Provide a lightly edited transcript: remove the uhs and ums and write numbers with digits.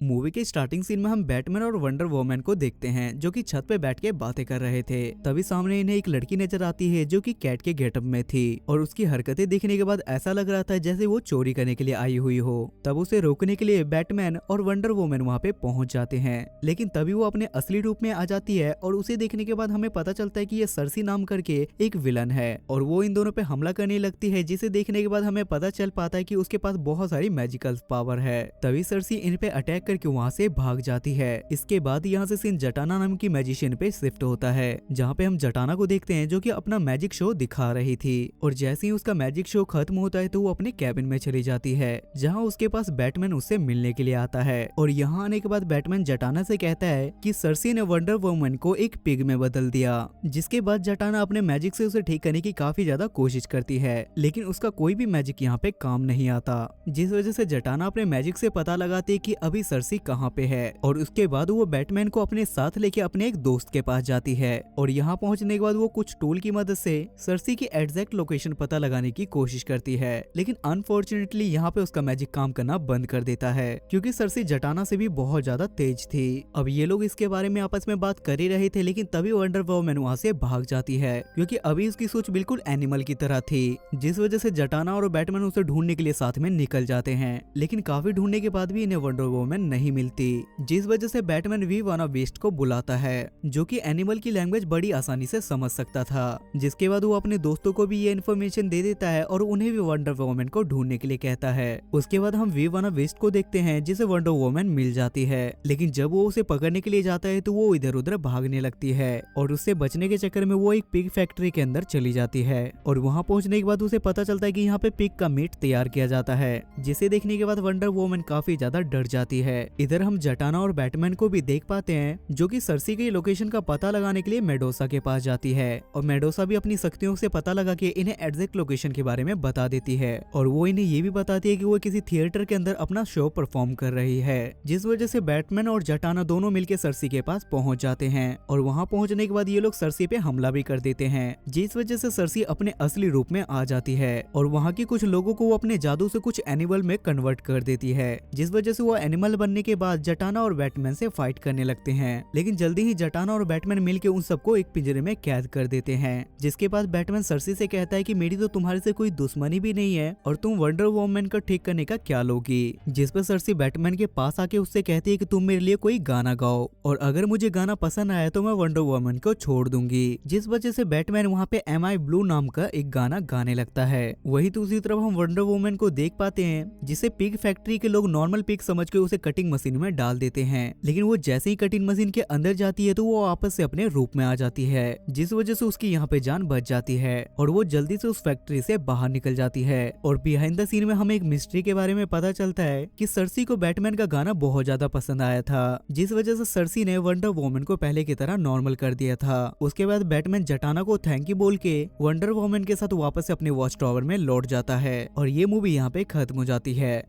Movie के starting scene में हम बैटमैन और वंडर वुमन को देखते हैं जो कि छत पे बैठ के बातें कर रहे थे। तभी सामने इन्हें एक लड़की नजर आती है जो कि कैट के गेटअप में थी और उसकी हरकतें देखने के बाद ऐसा लग रहा था जैसे वो चोरी करने के लिए आई हुई हो। तब उसे रोकने के लिए बैटमैन और वंडर वुमन वहाँ पे पहुंच जाते हैं, लेकिन तभी वो अपने असली रूप में आ जाती है और उसे देखने के बाद हमें पता चलता है कि ये सर्सी नाम करके एक विलन है और वो इन दोनों पे हमला करने लगती है, जिसे देखने के बाद हमें पता चल पाता है कि उसके पास बहुत सारी मैजिकल पावर है। तभी सर्सी इन पे अटैक करके वहाँ से भाग जाती है। इसके बाद यहाँ से सीन जटाना नाम की मैजिशियन पे शिफ्ट होता है, जहाँ पे हम जटाना को देखते हैं जो कि अपना मैजिक शो दिखा रही थी और जैसे ही उसका मैजिक शो खत्म होता है तो वो अपने कैबिन में चली जाती है, जहाँ उसके पास बैटमैन उससे मिलने के लिए आता है। और यहाँ आने के बाद बैटमैन जटाना से कहता है कि सर्सी ने वंडर वुमन को एक पिग में बदल दिया, जिसके बाद जटाना अपने मैजिक से उसे ठीक करने की काफी ज्यादा कोशिश करती है, लेकिन उसका कोई भी मैजिक यहाँ पे काम नहीं आता, जिस वजह से जटाना अपने मैजिक से पता लगाती है कि अभी सर्सी कहाँ पे है। और उसके बाद वो बैटमैन को अपने साथ लेके अपने एक दोस्त के पास जाती है और यहाँ पहुंचने के बाद वो कुछ टूल की मदद से सर्सी की एग्जैक्ट लोकेशन पता लगाने की कोशिश करती है, लेकिन अनफॉर्चुनेटली यहाँ पे उसका मैजिक काम करना बंद कर देता है क्योंकि सर्सी जटाना से भी बहुत ज्यादा तेज थी। अब ये लोग इसके बारे में आपस में बात कर ही रहे थे, लेकिन तभी वंडर वुमन वहाँ से भाग जाती है क्योंकि अभी उसकी सोच बिल्कुल एनिमल की तरह थी, जिस वजह से जटाना और बैटमैन उसे ढूंढने के लिए साथ में निकल जाते हैं, लेकिन काफी ढूंढने के बाद भी इन्हें वंडर वुमन नहीं मिलती, जिस वजह से बैटमैन वी वाना वेस्ट को बुलाता है जो कि एनिमल की लैंग्वेज बड़ी आसानी से समझ सकता था। जिसके बाद वो अपने दोस्तों को भी ये इन्फॉर्मेशन दे देता है और उन्हें भी वंडर वुमन को ढूंढने के लिए कहता है। उसके बाद हम वी वाना वेस्ट को देखते हैं जिसे वंडर वुमन मिल जाती है, लेकिन जब वो उसे पकड़ने के लिए जाता है तो वो इधर उधर भागने लगती है और उससे बचने के चक्कर में वो एक पिग फैक्ट्री के अंदर चली जाती है और वहाँ पहुंचने के बाद उसे पता चलता है कि यहाँ पे पिग का मीट तैयार किया जाता है, जिसे देखने के बाद वंडर वुमन काफी ज्यादा डर जाती है। इधर हम जटाना और बैटमैन को भी देख पाते हैं जो कि सर्सी की लोकेशन का पता लगाने के लिए मेडोसा के पास जाती है और मेडोसा भी अपनी शक्तियों से पता लगा के इन्हें एग्जैक्ट लोकेशन के बारे में बता देती है और वो इन्हें ये भी बताती है कि वो किसी थिएटर के अंदर अपना शो परफॉर्म कर रही है, जिस वजह से बैटमैन और जटाना दोनों मिलकर सर्सी के पास पहुंच जाते हैं और वहां पहुंचने के बाद ये लोग सर्सी पे हमला भी कर देते हैं, जिस वजह से सर्सी अपने असली रूप में आ जाती है और वहाँ के कुछ लोगों को वो अपने जादू से कुछ एनिमल में कन्वर्ट कर देती है, जिस वजह से वो एनिमल बनने के बाद जटाना और बैटमैन से फाइट करने लगते हैं, लेकिन जल्दी ही जटाना और बैटमैन मिलकर उन सबको एक पिंजरे में कैद कर देते हैं। जिसके बाद बैटमैन सर्सी से कहता है कि मेरी तो तुम्हारे से कोई दुश्मनी भी नहीं है और तुम वंडर वुमन को ठीक करने का क्या लोगी, जिस पर सर्सी बैटमैन के पास आके उससे कहती है कि तुम मेरे लिए कोई गाना गाओ और अगर मुझे गाना पसंद आया तो मैं वंडर वुमन को छोड़ दूंगी, जिस वजह से बैटमैन वहाँ पे एम आई ब्लू नाम का एक गाना गाने लगता है। वही दूसरी तरफ हम वंडर वुमन को देख पाते हैं जिसे पिग फैक्ट्री के लोग नॉर्मल पिग समझ के उसे कटिंग मशीन में डाल देते हैं, लेकिन वो जैसे ही कटिंग मशीन के अंदर जाती है तो वो वापस से अपने रूप में आ जाती है, जिस वजह से उसकी यहाँ पे जान बच जाती है और वो जल्दी से उस फैक्ट्री से बाहर निकल जाती है। और बिहाइंड द सीन में हमें एक मिस्ट्री के बारे में पता चलता है कि सर्सी को बैटमैन का गाना बहुत ज्यादा पसंद आया था, जिस वजह से सर्सी ने वंडर वुमन को पहले की तरह नॉर्मल कर दिया था। उसके बाद बैटमैन जटाना को थैंक यू बोल के वंडर वुमन के साथ वापस से अपने वॉच टावर में लौट जाता है और ये मूवी यहाँ पे खत्म हो जाती है।